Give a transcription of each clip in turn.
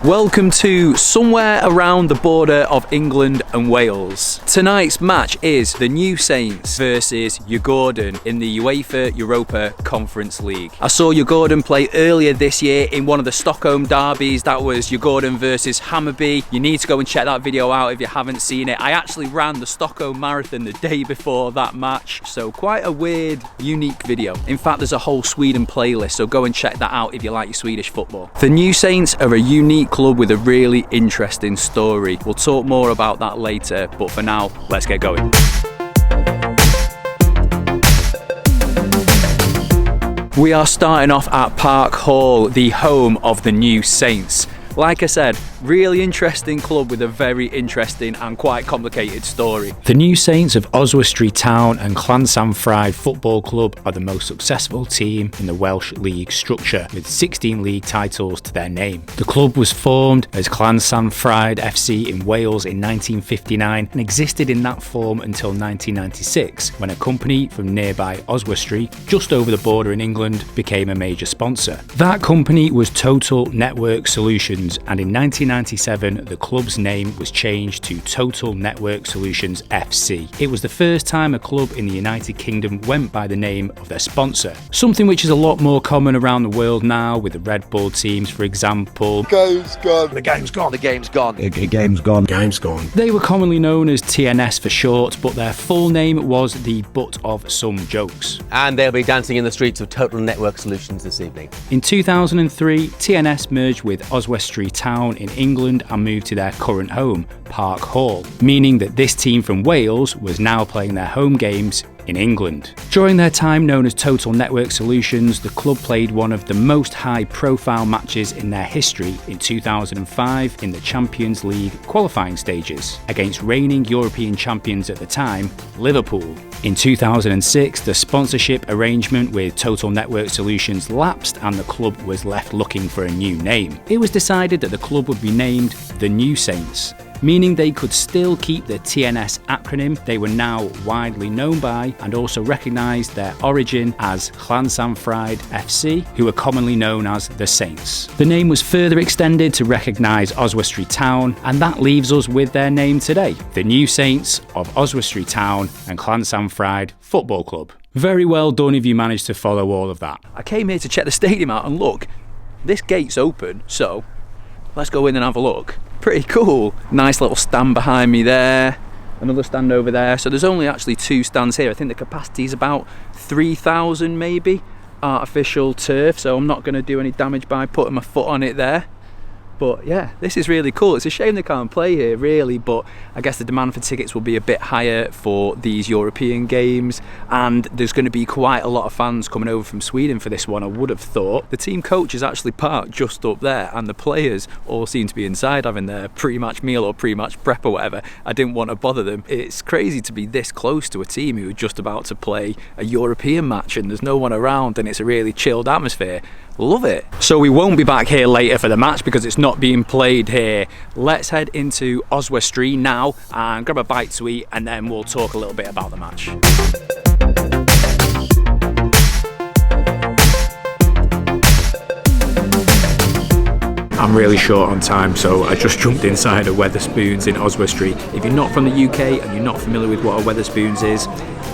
Welcome to somewhere around the border of England and Wales. Tonight's match is the New Saints versus Djurgården in the UEFA Europa Conference League. I saw Djurgården play earlier this year in one of the Stockholm derbies. That was Djurgården versus Hammarby. You need to go and check that video out if you haven't seen it. I actually ran the Stockholm Marathon the day before that match, so quite a weird, unique video. In fact, there's a whole Sweden playlist, so go and check that out if you like your Swedish football. The New Saints are a unique club with a really interesting story. We'll talk more about that later, but for now, let's get going. We are starting off at Park Hall, the home of the New Saints. Like I said, really interesting club with a very interesting and quite complicated story. The New Saints of Oswestry Town and Llansanfraid Football Club are the most successful team in the Welsh League structure, with 16 league titles to their name. The club was formed as Llansanfraid FC in Wales in 1959 and existed in that form until 1996, when a company from nearby Oswestry, just over the border in England, became a major sponsor. That company was Total Network Solutions, and in 1997 the club's name was changed to Total Network Solutions FC. It was the first time a club in the United Kingdom went by the name of their sponsor, something which is a lot more common around the world now, with the Red Bull teams, for example. Game's gone. The game's gone. The game's gone. The game's gone. Game's gone. They were commonly known as TNS for short, but their full name was the butt of some jokes. And they'll be dancing in the streets of Total Network Solutions this evening. In 2003, TNS merged with Oswestry Town in England and moved to their current home, Park Hall, meaning that this team from Wales was now playing their home games in England. During their time known as Total Network Solutions, the club played one of the most high-profile matches in their history in 2005 in the Champions League qualifying stages against reigning European champions at the time, Liverpool. In 2006, the sponsorship arrangement with Total Network Solutions lapsed and the club was left looking for a new name. It was decided that the club would be named the New Saints, meaning they could still keep the TNS acronym they were now widely known by, and also recognise their origin as Llansanfraid FC, who are commonly known as the Saints. The name was further extended to recognise Oswestry Town, and that leaves us with their name today, the New Saints of Oswestry Town and Llansanfraid Football Club. Very well done if you managed to follow all of that. I came here to check the stadium out and look, this gate's open, so let's go in and have a look. Pretty cool. Nice little stand behind me there, another stand over there. So there's only actually two stands here. I think the capacity is about 3,000 maybe. Artificial turf, so I'm not going to do any damage by putting my foot on it there. But yeah, this is really cool. It's a shame they can't play here really, but I guess the demand for tickets will be a bit higher for these European games, and there's going to be quite a lot of fans coming over from Sweden for this one, I would have thought. The team coach is actually parked just up there, and the players all seem to be inside having their pre-match meal or pre-match prep or whatever. I didn't want to bother them. It's crazy to be this close to a team who are just about to play a European match and there's no one around, and it's a really chilled atmosphere. Love it. So we won't be back here later for the match because it's not being played here. Let's head into Oswestry now and grab a bite to eat, and then we'll talk a little bit about the match. I'm really short on time, so I just jumped inside a Wetherspoons in Oswestry. If you're not from the UK and you're not familiar with what a Wetherspoons is,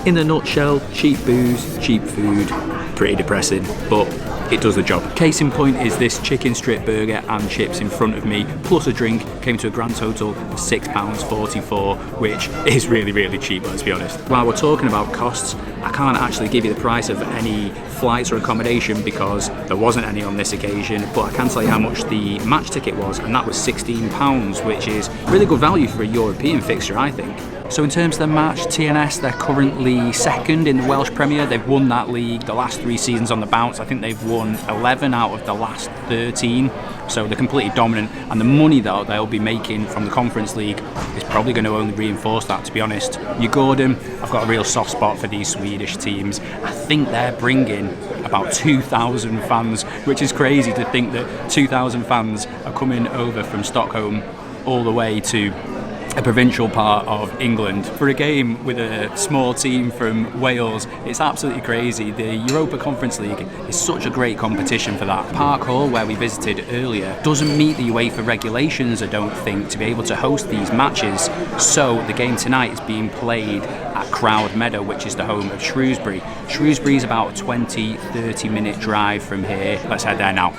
in a nutshell, cheap booze, cheap food, pretty depressing, but it does the job. Case in point is this chicken strip burger and chips in front of me, plus a drink, came to a grand total of £6.44, which is really, really cheap, let's be honest. While we're talking about costs, I can't actually give you the price of any flights or accommodation because there wasn't any on this occasion, but I can tell you how much the match ticket was, and that was £16, which is really good value for a European fixture, I think. So in terms of the match, TNS, they're currently second in the Welsh Premier. They've won that league the last 3 seasons on the bounce. I think they've won 11 out of the last 13. So they're completely dominant. And the money that they'll be making from the Conference League is probably going to only reinforce that, to be honest. Djurgården, I've got a real soft spot for these Swedish teams. I think they're bringing about 2,000 fans, which is crazy to think that 2,000 fans are coming over from Stockholm all the way to a provincial part of England. For a game with a small team from Wales, it's absolutely crazy. The Europa Conference League is such a great competition for that. Park Hall, where we visited earlier, doesn't meet the UEFA regulations, I don't think, to be able to host these matches. So the game tonight is being played at Crowd Meadow, which is the home of Shrewsbury. Shrewsbury is about a 20-30 minute drive from here. Let's head there now.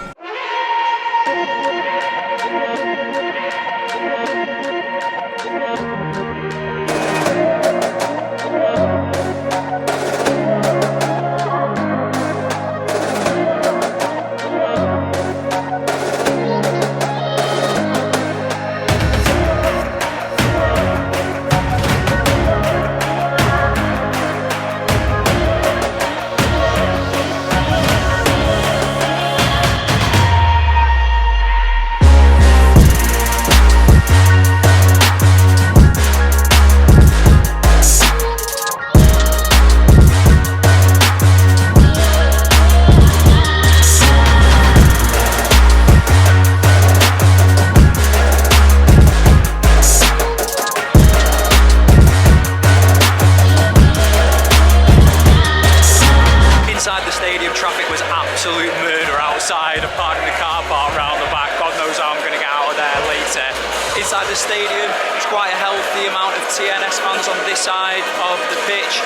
Absolute murder outside, apart in the car park round the back. God knows how I'm going to get out of there later. Inside the stadium, it's quite a healthy amount of TNS fans on this side of the pitch.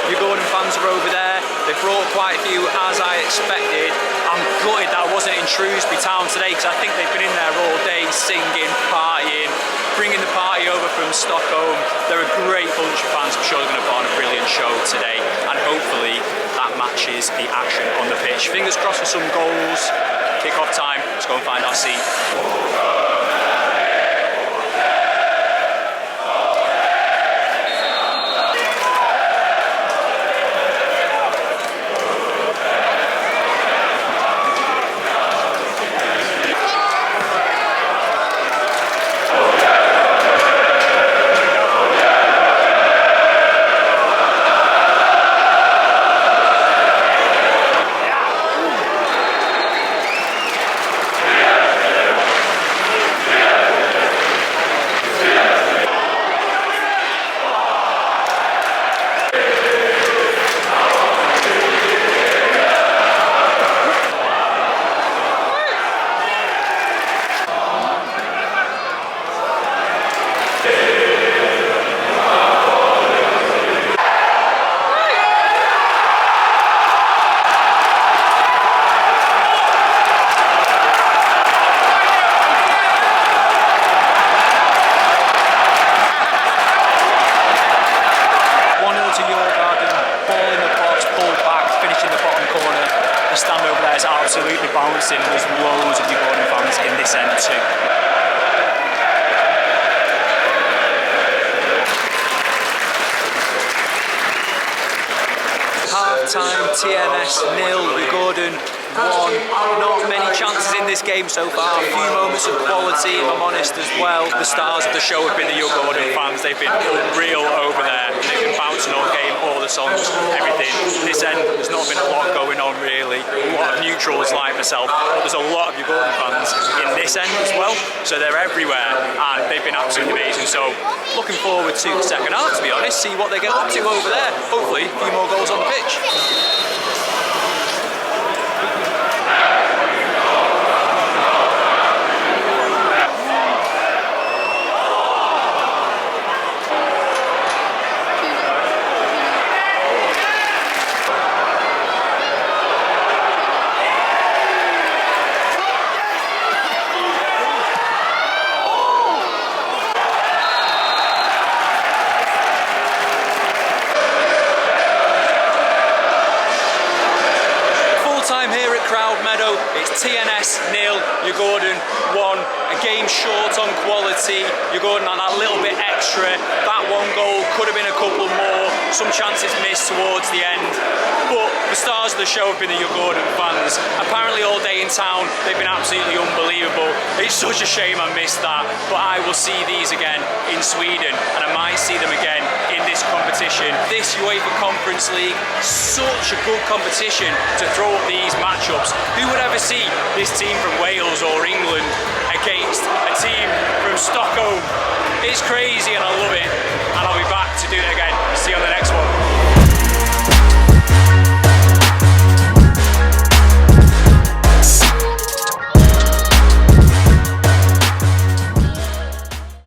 Djurgården fans are over there. They brought quite a few, as I expected. I'm gutted that I wasn't in Shrewsbury town today, because I think they've been in there all day singing, partying, bringing the party over from Stockholm. They're a great bunch of fans. I'm sure they're going to put on a brilliant show today, and hopefully that matches the action on the pitch. Fingers crossed for some goals. Kick-off time. Let's go and find our seat. The stand over there is absolutely bouncing, and there's loads of Djurgården fans in this end too. Half-time, TNS 0, Djurgården 1. Not many chances in this game so far. A few moments of quality, if I'm honest, as well. The stars of the show have been the Djurgården fans. They've been real over there. They've been bouncing all game, all the songs, everything. This end, there's not been a lot going on really. A lot of neutrals like myself, but there's a lot of Djurgården fans in this end as well. So they're everywhere, and they've been absolutely amazing. So looking forward to the second half, to be honest. See what they get up to over there. Hopefully, a few more goals on the pitch. Time here at Crowd Meadow, it's TNS 0, Djurgården 1. A game short on quality. Djurgården had that little bit extra. That one goal could have been a couple more. Some chances missed towards the end. But the stars of the show have been the Djurgården fans. Apparently all day in town, they've been absolutely unbelievable. It's such a shame I missed that, but I will see these again in Sweden, and I might see them again in this competition. This UEFA Conference League, such a good competition to throw up these matchups. Who would ever see this team from Wales or England against a team from Stockholm? It's crazy and I love it, and I'll be back to do it again.